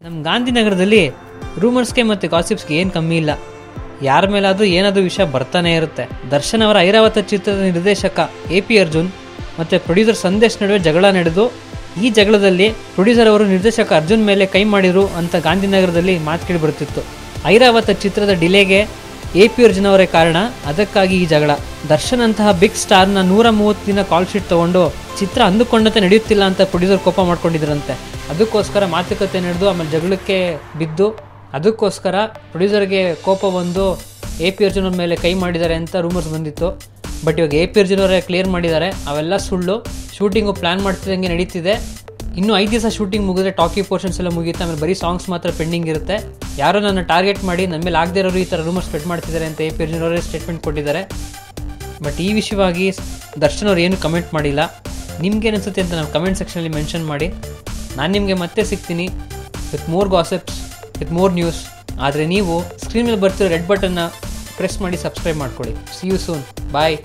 ನಮ್ಮ ಗಾಂಧಿನಗರದಲ್ಲಿ ರೂಮರ್ಸ್ಗೆ ಮತ್ತು ಗಾಸಿಪ್ಸ್ಗೆ ಏನು ಕಮ್ಮಿ ಇಲ್ಲ. ಯಾರ ಮೇಲಾದರೂ ಏನಾದರೂ ವಿಷಯ ಬರ್ತಾನೆ ಇರುತ್ತೆ. ದರ್ಶನ್ ಅವರ ಐರಾವತ ಚಿತ್ರದ ನಿರ್ದೇಶಕ AP ಅರ್ಜುನ್ ಮತ್ತು ಪ್ರೊಡ್ಯೂಸರ್ ಸಂದೇಶ್ ನಡುವೆ ಜಗಳ ನಡೆದು, ಈ ಜಗಳದಲ್ಲಿ ಪ್ರೊಡ್ಯೂಸರ್ ಅವರು ನಿರ್ದೇಶಕ ಅರ್ಜುನ್ ಮೇಲೆ ಕೈ ಮಾಡಿರು ಅಂತ ಗಾಂಧಿನಗರದಲ್ಲಿ ಮಾತು ಕೇಳಿ ಬರುತ್ತಿತ್ತು. ಐರಾವತ ಚಿತ್ರದ ಡಿಲೇಗೆ AP ಅರ್ಜುನ್ ಅವರೇ ಕಾರಣ, ಅದಕ್ಕಾಗಿ ಈ ಜಗಳ. ದರ್ಶನ್ ಅಂತಹ ಬಿಗ್ ಸ್ಟಾರ್ನ 130 ದಿನ ಕಾಲ್ ಶೀಟ್ ತೊಗೊಂಡು ಚಿತ್ರ ಅಂದುಕೊಂಡಂತೆ ನಡೆಯುತ್ತಿಲ್ಲ ಅಂತ ಪ್ರೊಡ್ಯೂಸರ್ ಕೋಪ ಮಾಡ್ಕೊಂಡಿದ್ರಂತೆ. ಅದಕ್ಕೋಸ್ಕರ ಮಾತುಕತೆ ನಡೆದು ಆಮೇಲೆ ಜಗಳಕ್ಕೆ ಬಿದ್ದು, ಅದಕ್ಕೋಸ್ಕರ ಪ್ರೊಡ್ಯೂಸರ್ಗೆ ಕೋಪ ಬಂದು AP ಅರ್ಜುನ್ ಅವ್ರ ಮೇಲೆ ಕೈ ಮಾಡಿದ್ದಾರೆ ಅಂತ ರೂಮರ್ಸ್ ಬಂದಿತ್ತು. ಬಟ್ ಇವಾಗ AP ಅರ್ಜುನ್ ಅವರೇ ಕ್ಲಿಯರ್ ಮಾಡಿದ್ದಾರೆ, ಅವೆಲ್ಲ ಸುಳ್ಳು. ಶೂಟಿಂಗು ಪ್ಲ್ಯಾನ್ ಮಾಡ್ತಿದ್ದಂಗೆ ನಡೀತಿದೆ. ಇನ್ನೂ 5 ದಿವಸ ಶೂಟಿಂಗ್ ಮುಗಿದ್ರೆ ಟಾಕಿ ಪೋರ್ಷನ್ಸ್ ಎಲ್ಲ ಮುಗಿಯುತ್ತೆ. ಆಮೇಲೆ ಬರೀ ಸಾಂಗ್ಸ್ ಮಾತ್ರ ಪೆಂಡಿಂಗ್ ಇರುತ್ತೆ. ಯಾರೋ ನನ್ನ ಟಾರ್ಗೆಟ್ ಮಾಡಿ ನನ್ನ ಮೇಲೆ ಆಗದೇ ಇರೋರು ಈ ಥರ ರೂಮರ್ ಸ್ಪ್ರೆಡ್ ಮಾಡ್ತಿದ್ದಾರೆ ಅಂತ AP ಅರ್ಜುನ್ ಅವರೇ ಸ್ಟೇಟ್ಮೆಂಟ್ ಕೊಟ್ಟಿದ್ದಾರೆ. ಬಟ್ ಈ ವಿಷಯವಾಗಿ ದರ್ಶನ್ ಅವ್ರು ಏನು ಕಮೆಂಟ್ ಮಾಡಿಲ್ಲ. ನಿಮ್ಗೇನು ಅನಿಸುತ್ತೆ ಅಂತ ನಾವು ಕಮೆಂಟ್ ಸೆಕ್ಷನಲ್ಲಿ ಮೆನ್ಷನ್ ಮಾಡಿ. ನಾನು ನಿಮಗೆ ಮತ್ತೆ ಸಿಗ್ತೀನಿ with more gossips, with more news. ಆದರೆ ನೀವು ಸ್ಕ್ರೀನ್ ಮೇಲೆ ಬರ್ತಿರೋ ರೆಡ್ ಬಟನ್ನ ಪ್ರೆಸ್ ಮಾಡಿ ಸಬ್ಸ್ಕ್ರೈಬ್ ಮಾಡ್ಕೊಳ್ಳಿ. See you soon. ಬಾಯ್.